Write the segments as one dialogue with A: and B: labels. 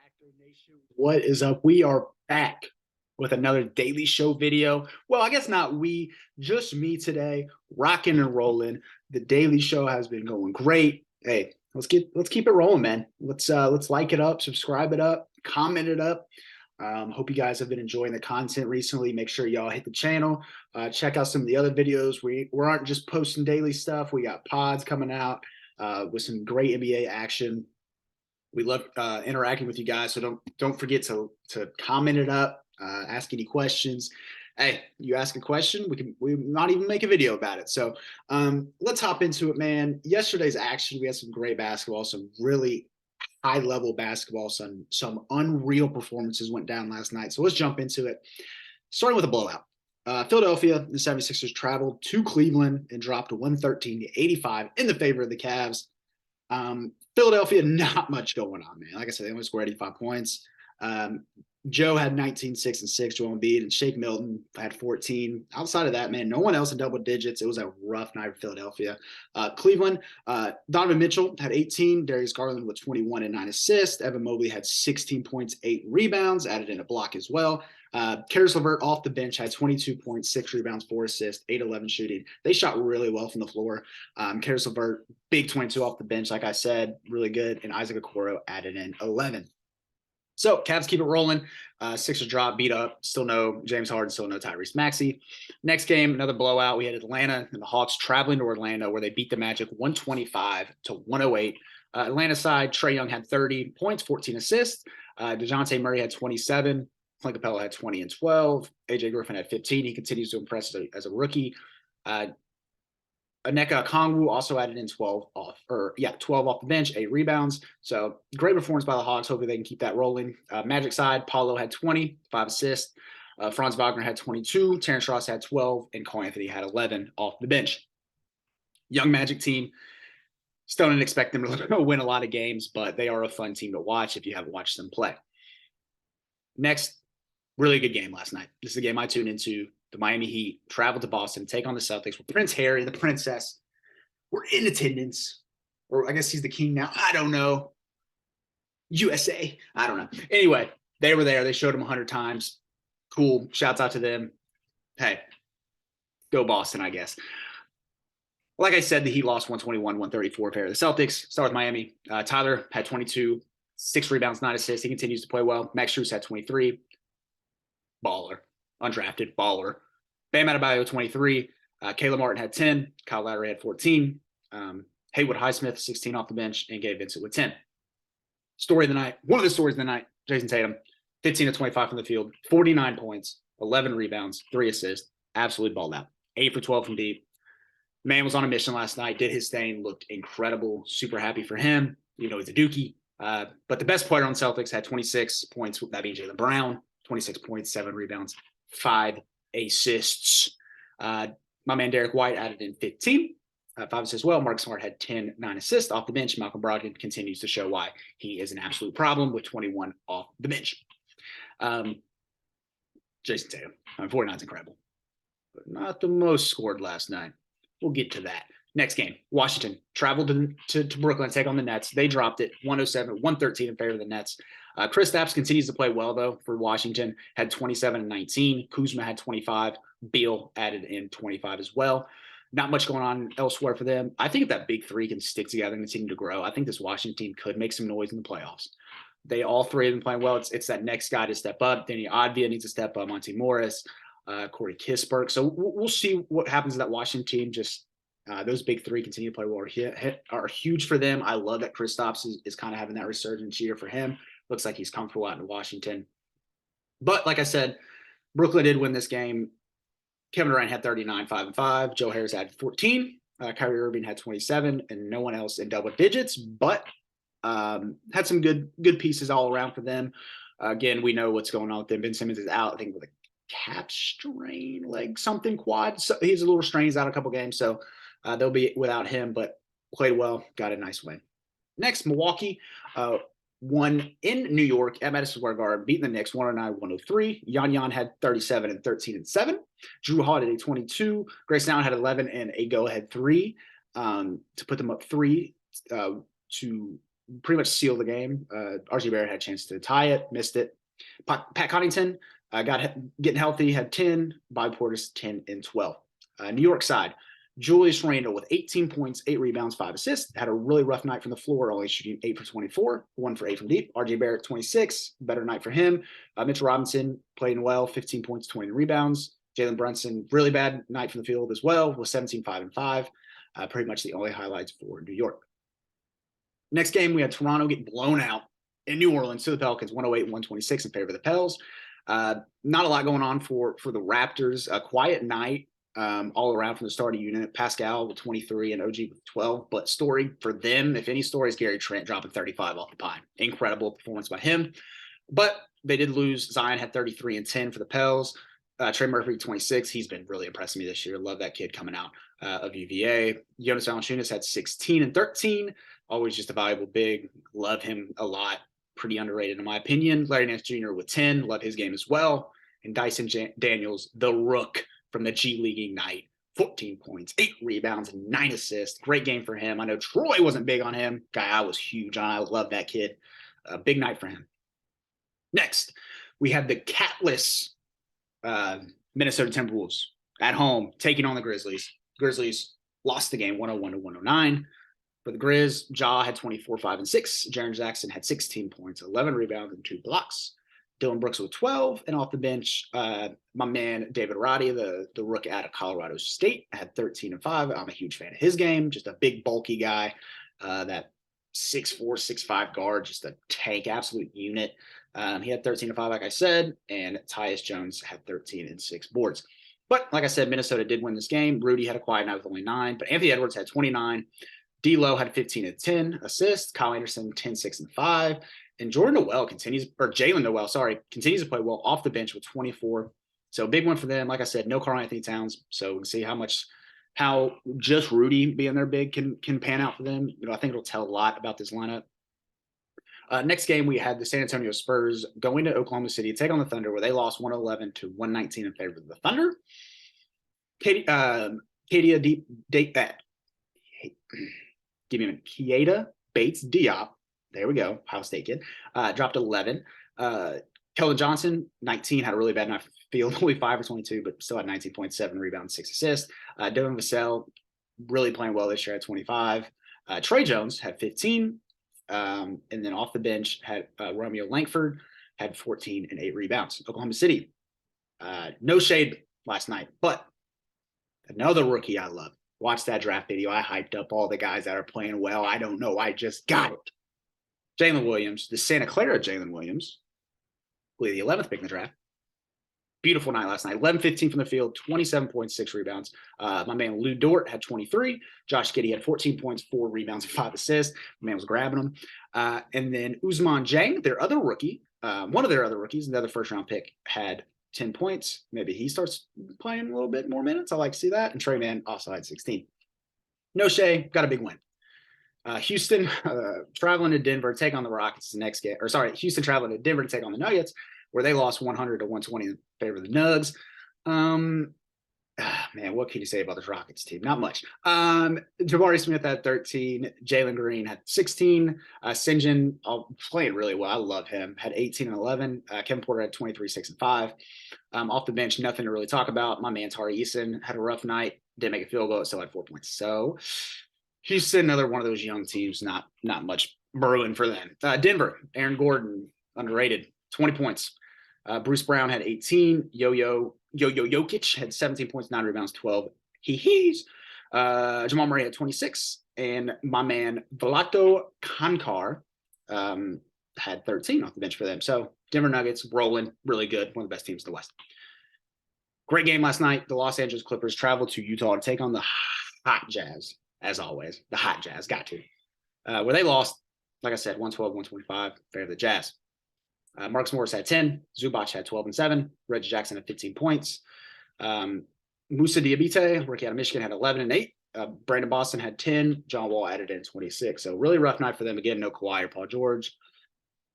A: Factor Nation, what is up? We are back with another Daily Show video. Well, I guess not we, just me today, rocking and rolling. The Daily Show has been going great. Hey, let's keep it rolling, man. Let's like it up, subscribe it up, comment it up. Hope you guys have been enjoying the content recently. Make sure y'all hit the channel. Check out some of the other videos. We aren't just posting daily stuff. We got pods coming out with some great NBA action. We love interacting with you guys, so don't forget to comment it up, ask any questions. Hey, you ask a question, we not even make a video about it. So let's hop into it, man. Yesterday's action, we had some great basketball, some really high level basketball, some unreal performances went down last night. So let's jump into it. Starting with a blowout. Philadelphia, the 76ers traveled to Cleveland and dropped 113-85 in the favor of the Cavs. Philadelphia, not much going on, man. Like I said, they only scored 85 points. Joe had 19, 6, and 6, Joel Embiid, and Shake Milton had 14. Outside of that, man, no one else in double digits. It was a rough night for Philadelphia. Cleveland, Donovan Mitchell had 18. Darius Garland with 21 and 9 assists. Evan Mobley had 16 points, 8 rebounds, added in a block as well. Caris LeVert off the bench had 22 points, 6 rebounds, 4 assists, 8-11 shooting. They shot really well from the floor. Caris LeVert, big 22 off the bench, like I said, really good. And Isaac Okoro added in 11. So Cavs keep it rolling. Sixers drop, beat up. Still no James Harden, still no Tyrese Maxey. Next game, another blowout. We had Atlanta and the Hawks traveling to Orlando, where they beat the Magic 125-108. Atlanta side, Trae Young had 30 points, 14 assists. DeJounte Murray had 27. Clint Capella had 20 and 12. AJ Griffin had 15. He continues to impress as a rookie. Onyeka Okongwu also added in 12 off the bench, 8 rebounds. So great performance by the Hawks. Hopefully they can keep that rolling. Magic side, Paulo had 20, 5 assists. Franz Wagner had 22. Terrence Ross had 12, and Cole Anthony had 11 off the bench. Young Magic team. Still didn't expect them to win a lot of games, but they are a fun team to watch if you haven't watched them play. Next, really good game last night. This is a game I tuned into. The Miami Heat traveled to Boston to take on the Celtics with Prince Harry, the princess, were in attendance. Or I guess he's the king now. I don't know. USA. I don't know. Anyway, they were there. They showed him 100 times. Cool. Shouts out to them. Hey, go Boston, I guess. Like I said, the Heat lost 121-134 pair of the Celtics. Start with Miami. Tyler had 22, 6 rebounds, 9 assists. He continues to play well. Max Strus had 23. Baller. Undrafted. Baller. Bam Adebayo, 23. Caleb Martin had 10. Kyle Lowry had 14. Haywood Highsmith, 16 off the bench, and Gabe Vincent with 10. Story of the night. One of the stories of the night, Jason Tatum, 15 to 25 from the field, 49 points, 11 rebounds, 3 assists. Absolutely balled out. 8 for 12 from deep. Man was on a mission last night, did his thing, looked incredible. Super happy for him. You know, he's a dookie. But the best player on Celtics had 26 points, that being Jaylen Brown, 26 points, 7 rebounds, 5 assists. My man Derek White added in 15, 5 assists as well. Mark Smart had 10, 9 assists off the bench. Malcolm Brogdon continues to show why he is an absolute problem with 21 off the bench. Jason Tatum, 49 is incredible, but not the most scored last night. We'll get to that. Next game, Washington traveled to Brooklyn to take on the Nets. They dropped it 107-113 in favor of the Nets. Kristaps continues to play well, though, for Washington. Had 27 and 19. Kuzma had 25. Beal added in 25 as well. Not much going on elsewhere for them. I think if that big three can stick together and continue to grow, I think this Washington team could make some noise in the playoffs. They all three have been playing well. It's that next guy to step up. Danny Advia needs to step up. Monty Morris, Corey Kispert. So we'll see what happens to that Washington team. Just those big three continue to play well are huge for them. I love that Kristaps is kind of having that resurgence year for him. Looks like he's comfortable out in Washington. But like I said, Brooklyn did win this game. Kevin Durant had 39, 5 and 5. Joe Harris had 14. Kyrie Irving had 27, and no one else in double digits. But had some good pieces all around for them. Again, we know what's going on with them. Ben Simmons is out, I think, with a calf strain, like something quad. So he's a little strained. He's out a couple games, so they'll be without him. But played well, got a nice win. Next, Milwaukee. Won in New York at Madison Square Garden, beating the Knicks 109-103. Yan had 37 and 13 and 7. Drew Holiday had 22. Grayson Allen had 11 and a go-ahead 3 to put them up 3 to pretty much seal the game. RJ Barrett had a chance to tie it, missed it. Pat Connaughton getting healthy, had 10. Bobby Portis 10 and 12. New York side, Julius Randle with 18 points, 8 rebounds, 5 assists. Had a really rough night from the floor, only shooting 8 for 24, 1 for 8 from deep. RJ Barrett 26, better night for him. Mitchell Robinson playing well, 15 points, 20 rebounds. Jalen Brunson, really bad night from the field as well, with 17, 5 and 5. Pretty much the only highlights for New York. Next game, we had Toronto get blown out in New Orleans to the Pelicans, 108-126 in favor of the Pels. Not a lot going on for the Raptors. A quiet night all around from the starting unit. Pascal with 23 and OG with 12. But story for them, if any story, is Gary Trent dropping 35 off the pine. Incredible performance by him. But they did lose. Zion had 33 and 10 for the Pels. Trey Murphy, 26. He's been really impressing me this year. Love that kid coming out of UVA. Jonas Valanciunas had 16 and 13. Always just a valuable big. Love him a lot. Pretty underrated in my opinion. Larry Nance Jr. with 10. Love his game as well. And Dyson Daniels, the rook from the G League Ignite. 14 points, 8 rebounds, and 9 assists. Great game for him. I know Troy wasn't big on him. Guy I was huge on. I love that kid. Big night for him. Next, we have the catless Minnesota Timberwolves at home taking on the Grizzlies. Grizzlies lost the game 101-109. For the Grizz, Ja had 24, 5 and 6. Jaren Jackson had 16 points, 11 rebounds, and 2 blocks. Dylan Brooks with 12. And off the bench, my man David Roddy, the rook out of Colorado State, had 13 and 5. I'm a huge fan of his game. Just a big, bulky guy. That 6'4", 6'5 guard, just a tank, absolute unit. He had 13 and 5, like I said, and Tyus Jones had 13 and 6 boards. But like I said, Minnesota did win this game. Rudy had a quiet night with only 9, but Anthony Edwards had 29. D'Lo had 15 and 10 assists. Kyle Anderson 10, 6 and 5. And Jalen Noel continues to play well off the bench with 24. So big one for them. Like I said, no Karl-Anthony Towns. So we'll see how just Rudy being their big can pan out for them. I think it'll tell a lot about this lineup. Next game, we had the San Antonio Spurs going to Oklahoma City to take on the Thunder, where they lost 111-119 in favor of the Thunder. Keita Bates Diop, there we go, Ohio State kid, dropped 11. Keldon Johnson, 19, had a really bad night for the field, only 5 for 22, but still had 19.7 rebounds, 6 assists. Devin Vassell, really playing well this year at 25. Trey Jones had 15. And then off the bench had Romeo Langford, had 14 and 8 rebounds. Oklahoma City, no shade last night, but another rookie I love. Watch that draft video. I hyped up all the guys that are playing well. I don't know. I just got it. Jalen Williams, the Santa Clara Jalen Williams, I believe the 11th pick in the draft. Beautiful night last night. 11-15 from the field, 27.6 rebounds. My man Lou Dort had 23. Josh Giddey had 14 points, 4 rebounds, and 5 assists. The man was grabbing them. And then Ousmane Dieng, their other rookie, one of their other rookies, another first-round pick, had 10 points. Maybe he starts playing a little bit more minutes. I like to see that. And Trey Mann also had 16. No Shea, got a big win. Houston traveling to Denver to take on the Rockets the next game. Houston traveling to Denver to take on the Nuggets, where they lost 100-120 in favor of the Nugs. Man, what can you say about this Rockets team? Not much. Jabari Smith had 13. Jalen Green had 16. St. John playing really well. I love him. Had 18 and 11. Kevin Porter had 23, 6 and 5. Off the bench, nothing to really talk about. My man Tari Eason had a rough night. Didn't make a field goal. Still had 4 points. So Houston, another one of those young teams. Not much brewing for them. Denver, Aaron Gordon, underrated. 20 points. Bruce Brown had 18. Yo-Yo Jokic had 17 points, 9 rebounds, 12 he-he's. Jamal Murray had 26. And my man Vlato Kankar had 13 off the bench for them. So Denver Nuggets rolling really good. One of the best teams in the West. Great game last night. The Los Angeles Clippers traveled to Utah to take on the hot Jazz, as always. The hot Jazz, got to. Where they lost, like I said, 112-125, favor of the Jazz. Marcus Morris had 10. Zubac had 12 and 7. Reggie Jackson had 15 points. Musa Diabate, rookie out of Michigan, had 11 and 8. Brandon Boston had 10. John Wall added in 26. So really rough night for them. Again, no Kawhi or Paul George.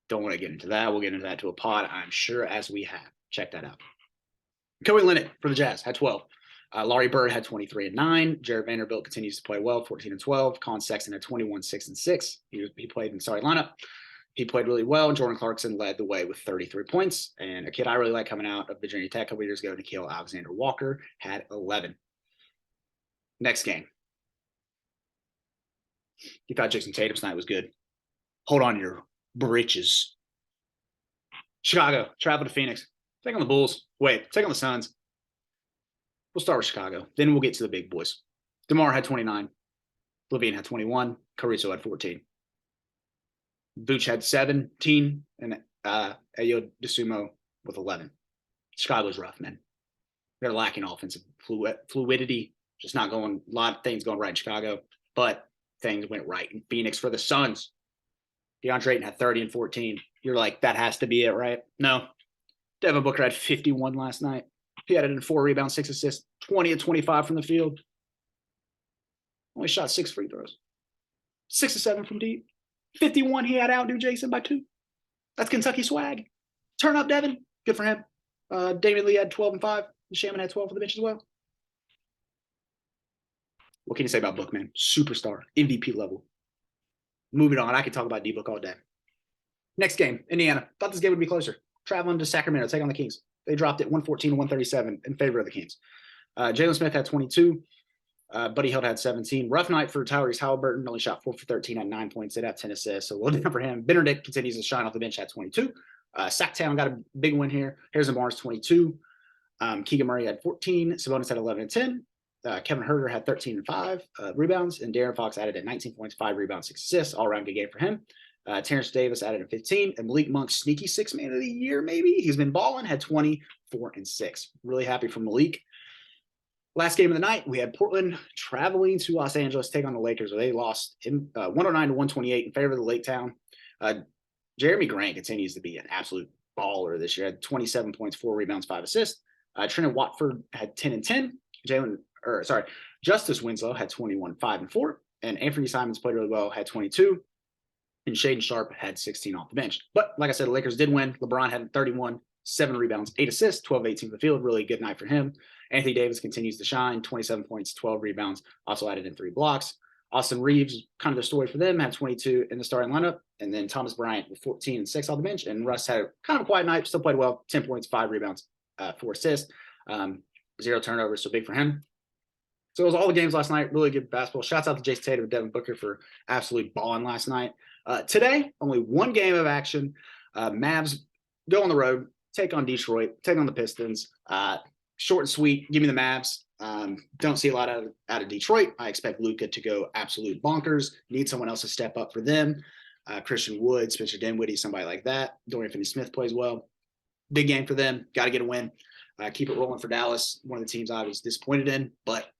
A: Don't want to get into that. We'll get into that to a pod, I'm sure, as we have. Check that out. Kawhi Leonard for the Jazz had 12. Laurie Bird had 23 and 9. Jared Vanderbilt continues to play well, 14 and 12. Colin Sexton had 21, 6 and 6. He played in the starting lineup. He played really well. Jordan Clarkson led the way with 33 points. And a kid I really like coming out of Virginia Tech a couple years ago, Nikhil Alexander Walker, had 11. Next game. You thought Jason Tatum tonight was good. Hold on to your britches. Chicago, travel to Phoenix. Take on the Bulls. Wait, take on the Suns. We'll start with Chicago. Then we'll get to the big boys. DeMar had 29. Levine had 21. Caruso had 14. Vooch had 17. And Ayo DeSumo with 11. Chicago's rough, man. They're lacking offensive fluidity. Just not going, a lot of things going right in Chicago. But things went right in Phoenix for the Suns. DeAndre Ayton had 30 and 14. You're like, that has to be it, right? No. Devin Booker had 51 last night. He had it in 4 rebounds, 6 assists, 20 of 25 from the field. Only shot 6 free throws. 6 of 7 from deep. 51 he had outdo Jason by 2. That's Kentucky swag. Turn up, Devin. Good for him. Damian Lee had 12 and 5. Shaman had 12 for the bench as well. What can you say about Book, man? Superstar. MVP level. Moving on. I could talk about D-Book all day. Next game, Indiana. Thought this game would be closer. Traveling to Sacramento, take on the Kings. They dropped it 114 to 137 in favor of the Kings. Jalen Smith had 22. Buddy Hield had 17. Rough night for Tyrese Halliburton. Only shot 4 for 13 at 9 points. Did have 10 assists, so well done for him. Benedict continues to shine off the bench at 22. Sacktown got a big win here. Harrison Barnes, 22. Keegan Murray had 14. Sabonis had 11 and 10. Kevin Huerter had 13 and 5 rebounds. And De'Aaron Fox added at 19 points, 5 rebounds, 6 assists. All-around good game for him. Terrence Davis added at 15. And Malik Monk, sneaky 6th man of the year, maybe. He's been balling, had 24 and 6. Really happy for Malik. Last game of the night, we had Portland traveling to Los Angeles to take on the Lakers. They lost 109 to 128 in favor of the Lake Town. Jeremy Grant continues to be an absolute baller this year. Had 27 points, 4 rebounds, 5 assists. Trenton Watford had 10 and 10. Justice Winslow had 21, 5 and 4. And Anthony Simons played really well, had 22. And Shaden Sharp had 16 off the bench. But like I said, the Lakers did win. LeBron had 31, 7 rebounds, 8 assists, 12 18 from the field. Really good night for him. Anthony Davis continues to shine, 27 points, 12 rebounds, also added in 3 blocks. Austin Reeves, kind of the story for them, had 22 in the starting lineup. And then Thomas Bryant with 14 and 6 off the bench. And Russ had kind of a quiet night, still played well, 10 points, 5 rebounds, 4 assists, 0 turnovers, so big for him. So it was all the games last night. Really good basketball. Shouts out to Jason Tatum and Devin Booker for absolutely balling last night. Today, only one game of action. Mavs go on the road, take on Detroit, take on the Pistons. Short and sweet. Give me the Mavs. Don't see a lot out of Detroit. I expect Luka to go absolute bonkers. Need someone else to step up for them. Christian Wood, Spencer Dinwiddie, somebody like that. Dorian Finney-Smith plays well. Big game for them. Got to get a win. Keep it rolling for Dallas. One of the teams I was disappointed in, but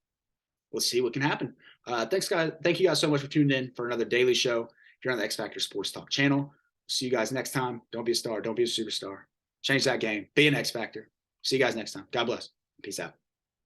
A: let's see what can happen. Thanks, guys. Thank you guys so much for tuning in for another daily show here on the X Factor Sports Talk channel. See you guys next time. Don't be a star. Don't be a superstar. Change that game. Be an X Factor. See you guys next time. God bless. Peace out.